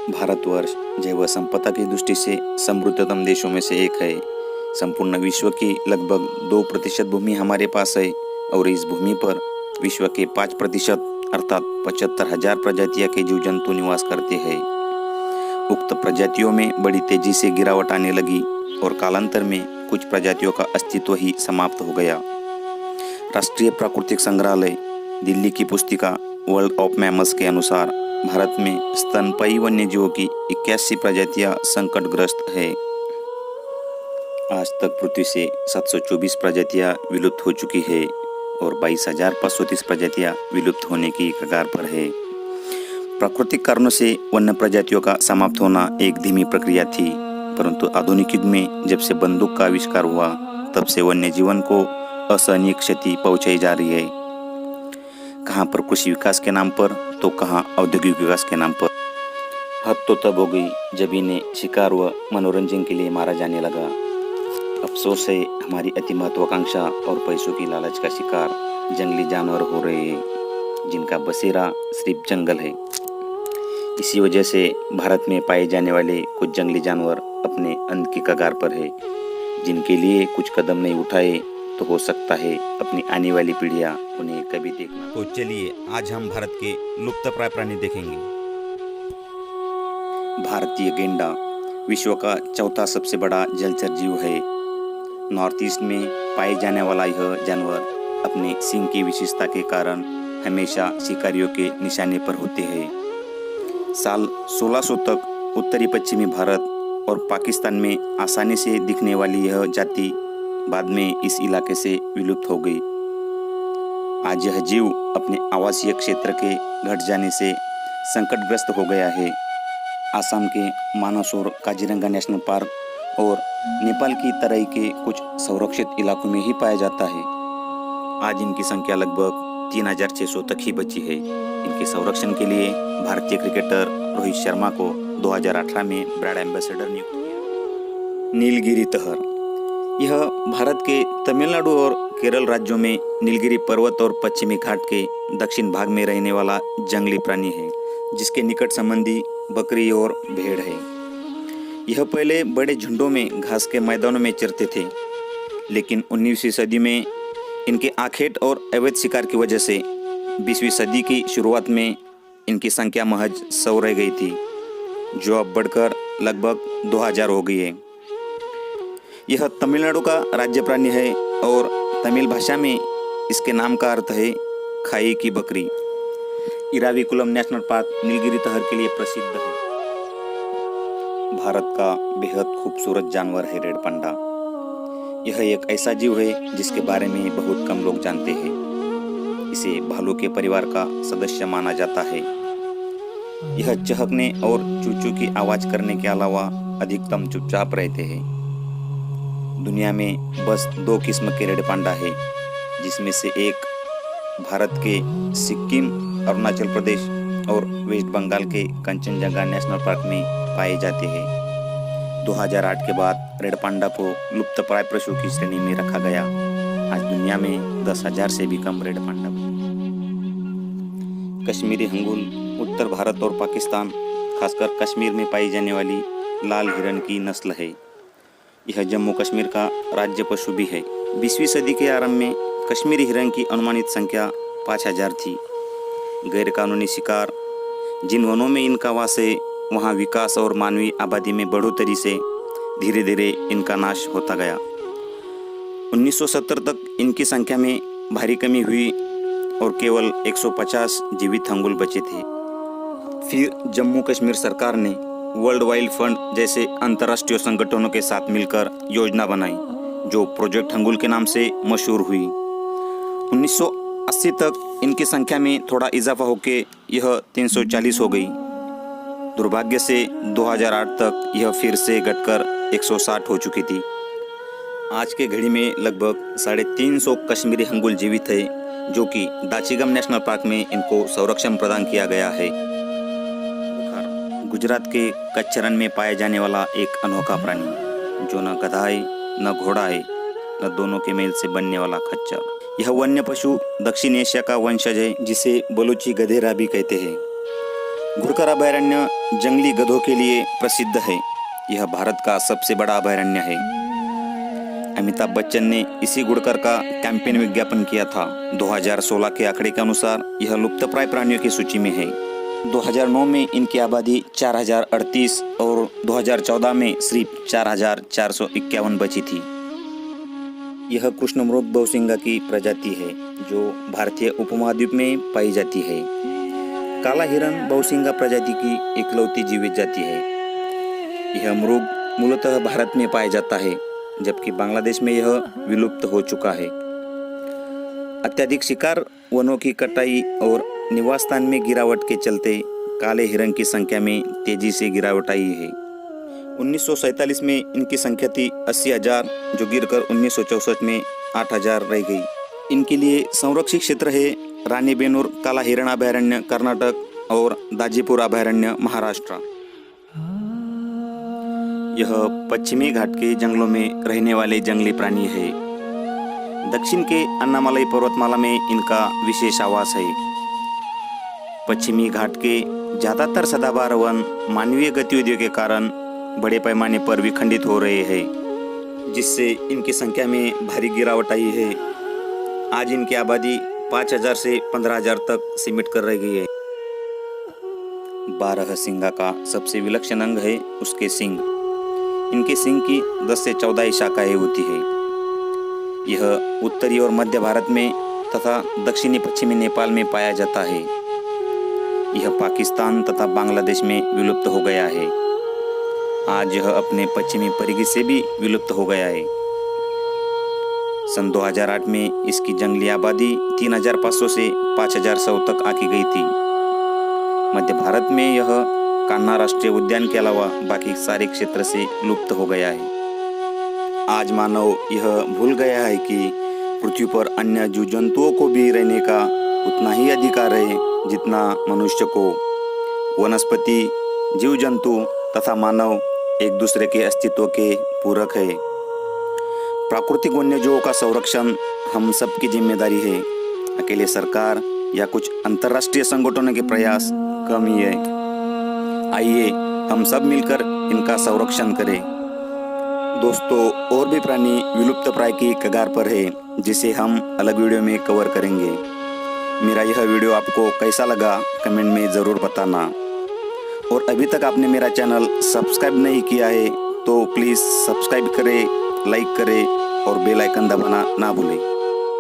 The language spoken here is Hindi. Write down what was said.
भारतवर्ष जैव संपदा की दृष्टि से समृद्धतम देशों में से एक है। संपूर्ण विश्व की लगभग 2% भूमि हमारे पास है और इस भूमि पर विश्व के 5% अर्थात 75,000 प्रजातियां के जीव जंतु निवास करते हैं। उक्त प्रजातियों में बड़ी तेजी से गिरावट आने लगी और कालांतर में कुछ प्रजातियों का अस्तित्व ही समाप्त हो गया। राष्ट्रीय प्राकृतिक संग्रहालय दिल्ली की पुस्तिका वर्ल्ड ऑफ मैमल्स के अनुसार भारत में स्तनपायी वन्यजीवों की 81 प्रजातियां संकटग्रस्त है। आज तक पृथ्वी से 724 प्रजातियां विलुप्त हो चुकी है और 22,530 प्रजातियां विलुप्त होने की कगार पर है। प्राकृतिक कारणों से वन्य प्रजातियों का समाप्त होना एक धीमी प्रक्रिया थी, परंतु आधुनिक युग में जब से बंदूक का आविष्कार हुआ तब से वन्य जीवन को असहनीय क्षति पहुंचाई जा रही है। कहाँ पर कृषि विकास के नाम पर तो कहाँ औद्योगिक विकास के नाम पर। हद तो तब हो गई जब इन्हें शिकार व मनोरंजन के लिए मारा जाने लगा। अफसोस है हमारी अति महत्वाकांक्षा और पैसों की लालच का शिकार जंगली जानवर हो रहे हैं, जिनका बसेरा सिर्फ जंगल है। इसी वजह से भारत में पाए जाने वाले कुछ जंगली जानवर अपने अंत की कगार पर है। जिनके लिए कुछ कदम नहीं उठाए तो हो सकता है अपनी आने वाली पीढ़ियां उन्हें कभी देखना। तो चलिए आज हम भारत के लुप्तप्राय प्राणी देखेंगे। भारतीय गेंडा विश्व का चौथा सबसे बड़ा जलचर जीव है। नॉर्थ ईस्ट में पाए जाने वाला यह जानवर अपने सींग की विशेषता के कारण हमेशा शिकारियों के निशाने पर होते हैं। साल 1600 तक उत्तरी पश्चिमी भारत और पाकिस्तान में आसानी से दिखने वाली यह जाति बाद में इस इलाके से विलुप्त हो गई। आज यह जीव अपने आवासीय क्षेत्र के घट जाने से संकटग्रस्त हो गया है। आसाम के मानस और काजीरंगा नेशनल पार्क और नेपाल की तराई के कुछ संरक्षित इलाकों में ही पाया जाता है। आज इनकी संख्या लगभग 3,600 तक ही बची है। इनके संरक्षण के लिए भारतीय क्रिकेटर रोहित शर्मा को 2018 में ब्रांड एम्बेसडर नियुक्त किया। नीलगिरी तहर यह भारत के तमिलनाडु और केरल राज्यों में नीलगिरी पर्वत और पश्चिमी घाट के दक्षिण भाग में रहने वाला जंगली प्राणी है, जिसके निकट संबंधी बकरी और भेड़ है। यह पहले बड़े झुंडों में घास के मैदानों में चरते थे, लेकिन 19वीं सदी में इनके आखेट और अवैध शिकार की वजह से 20वीं सदी की शुरुआत में इनकी संख्या महज 100 रह गई थी, जो अब बढ़कर लगभग 2000 हो गई है। यह तमिलनाडु का राज्य प्राणी है और तमिल भाषा में इसके नाम का अर्थ है खाई की बकरी। इराविकुलम नेशनल पार्क नीलगिरी तहर के लिए प्रसिद्ध है। भारत का बेहद खूबसूरत जानवर है रेड पांडा। यह एक ऐसा जीव है जिसके बारे में बहुत कम लोग जानते हैं। इसे भालू के परिवार का सदस्य माना जाता है। यह चहकने और चूचू की आवाज करने के अलावा अधिकतम चुपचाप रहते हैं। दुनिया में बस 2 किस्म के रेड पांडा है, जिसमें से एक भारत के सिक्किम, अरुणाचल प्रदेश और वेस्ट बंगाल के कंचनजंगा नेशनल पार्क में पाए जाते हैं। 2008 के बाद रेड पांडा को लुप्तप्राय पशु की श्रेणी में रखा गया। आज दुनिया में 10,000 से भी कम रेड पांडा। कश्मीरी हंगुल उत्तर भारत और पाकिस्तान, खासकर कश्मीर में पाई जाने वाली लाल हिरण की नस्ल है। यह जम्मू कश्मीर का राज्य पशु भी है। 20वीं सदी के आरंभ में कश्मीरी हिरण की अनुमानित संख्या 5,000 थी। गैरकानूनी शिकार, जिन वनों में इनका वास है, वहाँ विकास और मानवीय आबादी में बढ़ोतरी से धीरे धीरे इनका नाश होता गया। 1970 तक इनकी संख्या में भारी कमी हुई और केवल 150 जीवित हंगुल बचे थे। फिर जम्मू कश्मीर सरकार ने वर्ल्ड वाइल्ड फंड जैसे अंतर्राष्ट्रीय संगठनों के साथ मिलकर योजना बनाई, जो प्रोजेक्ट हंगुल के नाम से मशहूर हुई। 1980 तक इनकी संख्या में थोड़ा इजाफा होकर यह 340 हो गई। दुर्भाग्य से 2008 तक यह फिर से घटकर 160 हो चुकी थी। आज के घड़ी में लगभग 350 कश्मीरी हंगुल जीवित है, जो कि दाचिगम नेशनल पार्क में इनको संरक्षण प्रदान किया गया है। गुजरात के कच्छ रण में पाया जाने वाला एक अनोखा प्राणी, जो न गधा है न घोड़ा है न दोनों के मेल से बनने वाला खच्चर। यह वन्य पशु दक्षिण एशिया का वंशज है, जिसे बलूची गधेरा भी कहते हैं। घुड़कर अभयारण्य जंगली गधों के लिए प्रसिद्ध है। यह भारत का सबसे बड़ा अभयारण्य है। अमिताभ बच्चन ने इसी घुड़कर का कैंपेन विज्ञापन किया था। 2016 के आंकड़े के अनुसार यह लुप्तप्राय प्राणियों की सूची में है। 2009 में इनकी आबादी 4038 और 2014 में सिर्फ 4451 बची थी। यह कृष्णमृग बहुसिंगा की प्रजाति है जो भारतीय उपमहाद्वीप में पाई जाती है। काला हिरण बहुसिंगा प्रजाति की इकलौती जीवित जाति है। यह मृग मूलतः भारत में पाया जाता है, जबकि बांग्लादेश में यह विलुप्त हो चुका है। अत्यधिक शिकार, वनों की कटाई और निवास स्थान में गिरावट के चलते काले हिरण की संख्या में तेजी से गिरावट आई है। 1947 में इनकी संख्या थी 80,000, जो गिरकर 1964 में 8,000 रह गई। इनके लिए संरक्षित क्षेत्र है रानीबेनूर काला हिरण अभयारण्य कर्नाटक और दाजीपुर अभयारण्य महाराष्ट्र। यह पश्चिमी घाट के जंगलों में रहने वाले जंगली प्राणी है। दक्षिण के अन्नामलई पर्वतमाला में इनका विशेष आवास है। पश्चिमी घाट के ज़्यादातर सदाबहार वन मानवीय गतिविधियों के कारण बड़े पैमाने पर विखंडित हो रहे हैं, जिससे इनकी संख्या में भारी गिरावट आई है। आज इनकी आबादी 5,000 से 15,000 तक सीमित कर रह गई है। 12 सिंगा का सबसे विलक्षण अंग है उसके सींग। इनके सींग की 10 से 14 शाखाएं होती है। यह उत्तरी और मध्य भारत में तथा दक्षिणी पश्चिमी नेपाल में पाया जाता है। यह पाकिस्तान तथा बांग्लादेश में विलुप्त हो गया है। आज यह अपने पश्चिमी परिधि से भी विलुप्त हो गया है। सन 2008 में इसकी जंगली आबादी 3,500 से 5,100 तक आकी गई थी। मध्य भारत में यह कान्हा राष्ट्रीय उद्यान के अलावा बाकी सारे क्षेत्र से लुप्त हो गया है। आज मानव यह भूल गया है कि पृथ्वी पर अन्य जीव जंतुओं को भी रहने का उतना ही अधिकार है जितना मनुष्य को। वनस्पति, जीव जंतु तथा मानव एक दूसरे के अस्तित्व के पूरक है। प्राकृतिक वन्यजीवों का संरक्षण हम सबकी जिम्मेदारी है। अकेले सरकार या कुछ अंतर्राष्ट्रीय संगठनों के प्रयास कम ही है। आइए हम सब मिलकर इनका संरक्षण करें। दोस्तों, और भी प्राणी विलुप्त प्राय की कगार पर है, जिसे हम अलग वीडियो में कवर करेंगे। मेरा यह वीडियो आपको कैसा लगा कमेंट में ज़रूर बताना। और अभी तक आपने मेरा चैनल सब्सक्राइब नहीं किया है तो प्लीज़ सब्सक्राइब करें, लाइक करें और बेल आइकन दबाना ना भूलें।